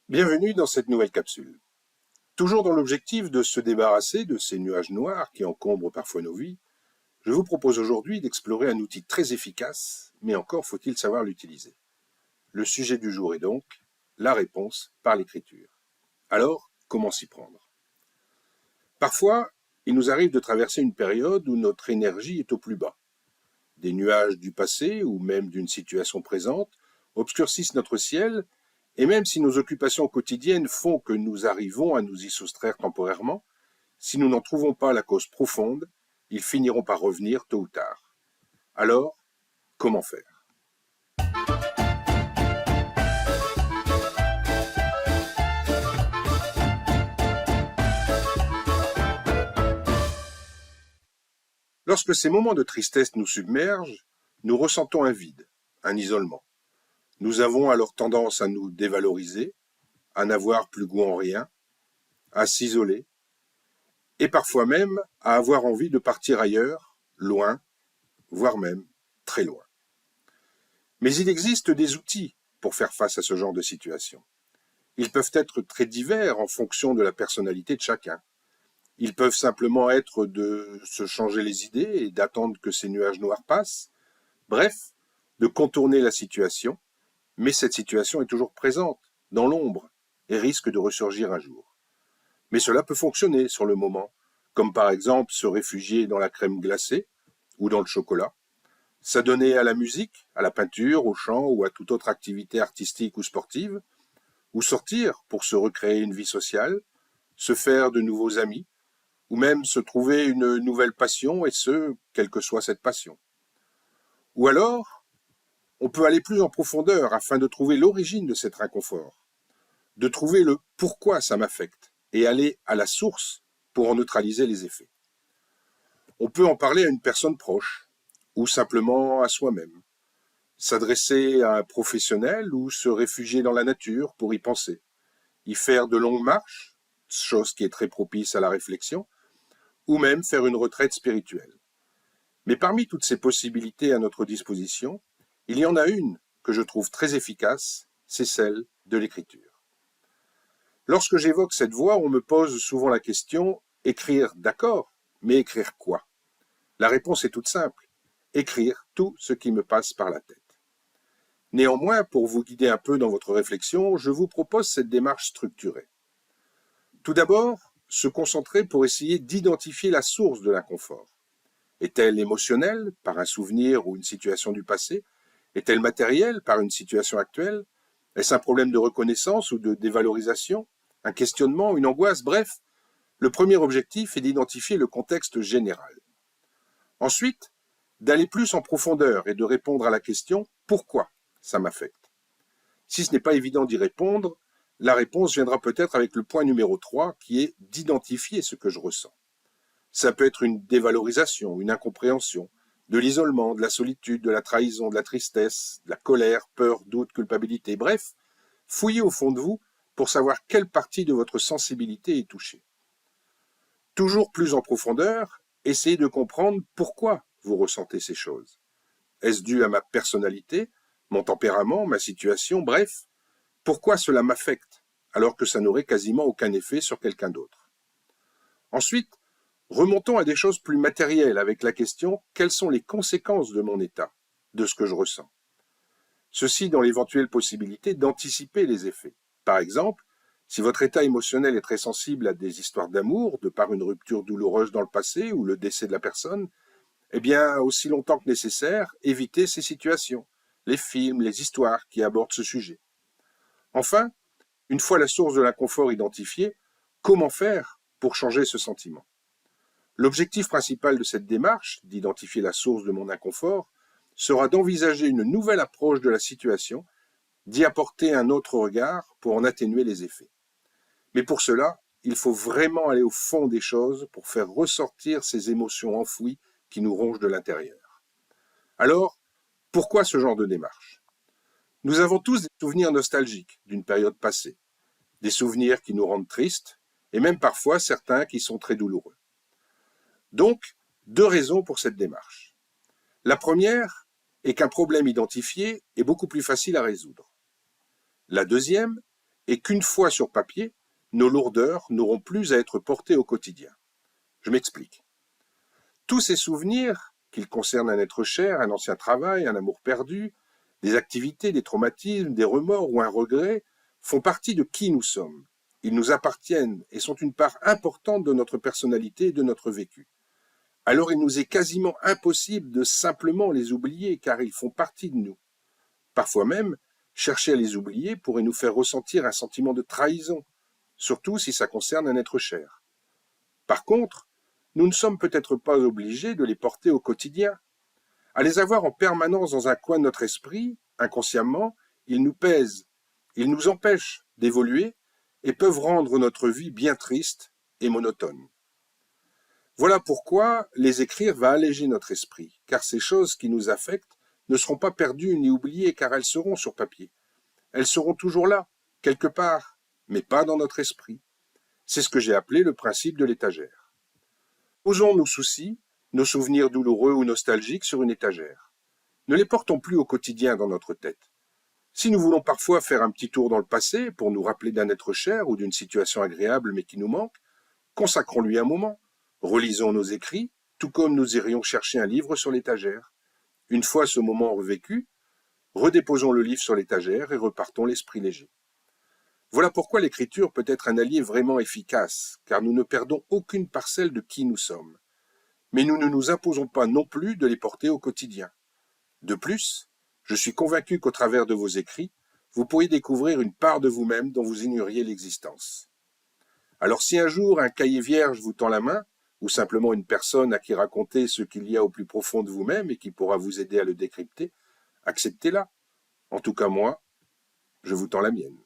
Bienvenue dans cette nouvelle capsule. Toujours dans l'objectif de se débarrasser de ces nuages noirs qui encombrent parfois nos vies, je vous propose aujourd'hui d'explorer un outil très efficace, mais encore faut-il savoir l'utiliser. Le sujet du jour est donc la réponse par l'écriture. Alors, comment s'y prendre? Parfois, il nous arrive de traverser une période où notre énergie est au plus bas. Des nuages du passé ou même d'une situation présente obscurcissent notre ciel. Et même si nos occupations quotidiennes font que nous arrivons à nous y soustraire temporairement, si nous n'en trouvons pas la cause profonde, ils finiront par revenir tôt ou tard. Alors, comment faire? Lorsque ces moments de tristesse nous submergent, nous ressentons un vide, un isolement. Nous avons alors tendance à nous dévaloriser, à n'avoir plus goût en rien, à s'isoler, et parfois même à avoir envie de partir ailleurs, loin, voire même très loin. Mais il existe des outils pour faire face à ce genre de situation. Ils peuvent être très divers en fonction de la personnalité de chacun. Ils peuvent simplement être de se changer les idées et d'attendre que ces nuages noirs passent. Bref, de contourner la situation, mais cette situation est toujours présente, dans l'ombre, et risque de ressurgir un jour. Mais cela peut fonctionner sur le moment, comme par exemple se réfugier dans la crème glacée ou dans le chocolat, s'adonner à la musique, à la peinture, au chant ou à toute autre activité artistique ou sportive, ou sortir pour se recréer une vie sociale, se faire de nouveaux amis, ou même se trouver une nouvelle passion, et ce, quelle que soit cette passion. Ou alors, on peut aller plus en profondeur afin de trouver l'origine de cet inconfort, de trouver le pourquoi ça m'affecte, et aller à la source pour en neutraliser les effets. On peut en parler à une personne proche, ou simplement à soi-même. S'adresser à un professionnel ou se réfugier dans la nature pour y penser. Y faire de longues marches, chose qui est très propice à la réflexion, ou même faire une retraite spirituelle. Mais parmi toutes ces possibilités à notre disposition, il y en a une que je trouve très efficace, c'est celle de l'écriture. Lorsque j'évoque cette voie, on me pose souvent la question « écrire, d'accord, mais écrire quoi ?» La réponse est toute simple, écrire tout ce qui me passe par la tête. Néanmoins, pour vous guider un peu dans votre réflexion, je vous propose cette démarche structurée. Tout d'abord, se concentrer pour essayer d'identifier la source de l'inconfort. Est-elle émotionnelle, par un souvenir ou une situation du passé? Est-elle matérielle, par une situation actuelle? Est-ce un problème de reconnaissance ou de dévalorisation? Un questionnement, une angoisse? Bref, le premier objectif est d'identifier le contexte général. Ensuite, d'aller plus en profondeur et de répondre à la question « Pourquoi ça m'affecte ?» Si ce n'est pas évident d'y répondre, la réponse viendra peut-être avec le point numéro 3 qui est d'identifier ce que je ressens. Ça peut être une dévalorisation, une incompréhension, de l'isolement, de la solitude, de la trahison, de la tristesse, de la colère, peur, doute, culpabilité. Bref, fouillez au fond de vous pour savoir quelle partie de votre sensibilité est touchée. Toujours plus en profondeur, essayez de comprendre pourquoi vous ressentez ces choses. Est-ce dû à ma personnalité, mon tempérament, ma situation, bref, pourquoi cela m'affecte alors que ça n'aurait quasiment aucun effet sur quelqu'un d'autre? Ensuite, remontons à des choses plus matérielles avec la question « Quelles sont les conséquences de mon état, de ce que je ressens ?» Ceci dans l'éventuelle possibilité d'anticiper les effets. Par exemple, si votre état émotionnel est très sensible à des histoires d'amour, de par une rupture douloureuse dans le passé ou le décès de la personne, eh bien, aussi longtemps que nécessaire, évitez ces situations, les films, les histoires qui abordent ce sujet. Enfin, une fois la source de l'inconfort identifiée, comment faire pour changer ce sentiment? L'objectif principal de cette démarche, d'identifier la source de mon inconfort, sera d'envisager une nouvelle approche de la situation, d'y apporter un autre regard pour en atténuer les effets. Mais pour cela, il faut vraiment aller au fond des choses pour faire ressortir ces émotions enfouies qui nous rongent de l'intérieur. Alors, pourquoi ce genre de démarche? Nous avons tous des souvenirs nostalgiques d'une période passée, des souvenirs qui nous rendent tristes, et même parfois certains qui sont très douloureux. Donc, deux raisons pour cette démarche. La première est qu'un problème identifié est beaucoup plus facile à résoudre. La deuxième et qu'une fois sur papier, nos lourdeurs n'auront plus à être portées au quotidien. Je m'explique. Tous ces souvenirs, qu'ils concernent un être cher, un ancien travail, un amour perdu, des activités, des traumatismes, des remords ou un regret, font partie de qui nous sommes. Ils nous appartiennent et sont une part importante de notre personnalité et de notre vécu. Alors il nous est quasiment impossible de simplement les oublier car ils font partie de nous. Parfois même, chercher à les oublier pourrait nous faire ressentir un sentiment de trahison, surtout si ça concerne un être cher. Par contre, nous ne sommes peut-être pas obligés de les porter au quotidien. À les avoir en permanence dans un coin de notre esprit, inconsciemment, ils nous pèsent, ils nous empêchent d'évoluer et peuvent rendre notre vie bien triste et monotone. Voilà pourquoi les écrire va alléger notre esprit, car ces choses qui nous affectent ne seront pas perdues ni oubliées, car elles seront sur papier. Elles seront toujours là, quelque part, mais pas dans notre esprit. C'est ce que j'ai appelé le principe de l'étagère. Posons nos soucis, nos souvenirs douloureux ou nostalgiques sur une étagère. Ne les portons plus au quotidien dans notre tête. Si nous voulons parfois faire un petit tour dans le passé pour nous rappeler d'un être cher ou d'une situation agréable mais qui nous manque, consacrons-lui un moment. Relisons nos écrits, tout comme nous irions chercher un livre sur l'étagère. Une fois ce moment revécu, redéposons le livre sur l'étagère et repartons l'esprit léger. Voilà pourquoi l'écriture peut être un allié vraiment efficace, car nous ne perdons aucune parcelle de qui nous sommes. Mais nous ne nous imposons pas non plus de les porter au quotidien. De plus, je suis convaincu qu'au travers de vos écrits, vous pourriez découvrir une part de vous-même dont vous ignoriez l'existence. Alors si un jour un cahier vierge vous tend la main, ou simplement une personne à qui raconter ce qu'il y a au plus profond de vous-même et qui pourra vous aider à le décrypter, acceptez-la. En tout cas moi, je vous tends la mienne.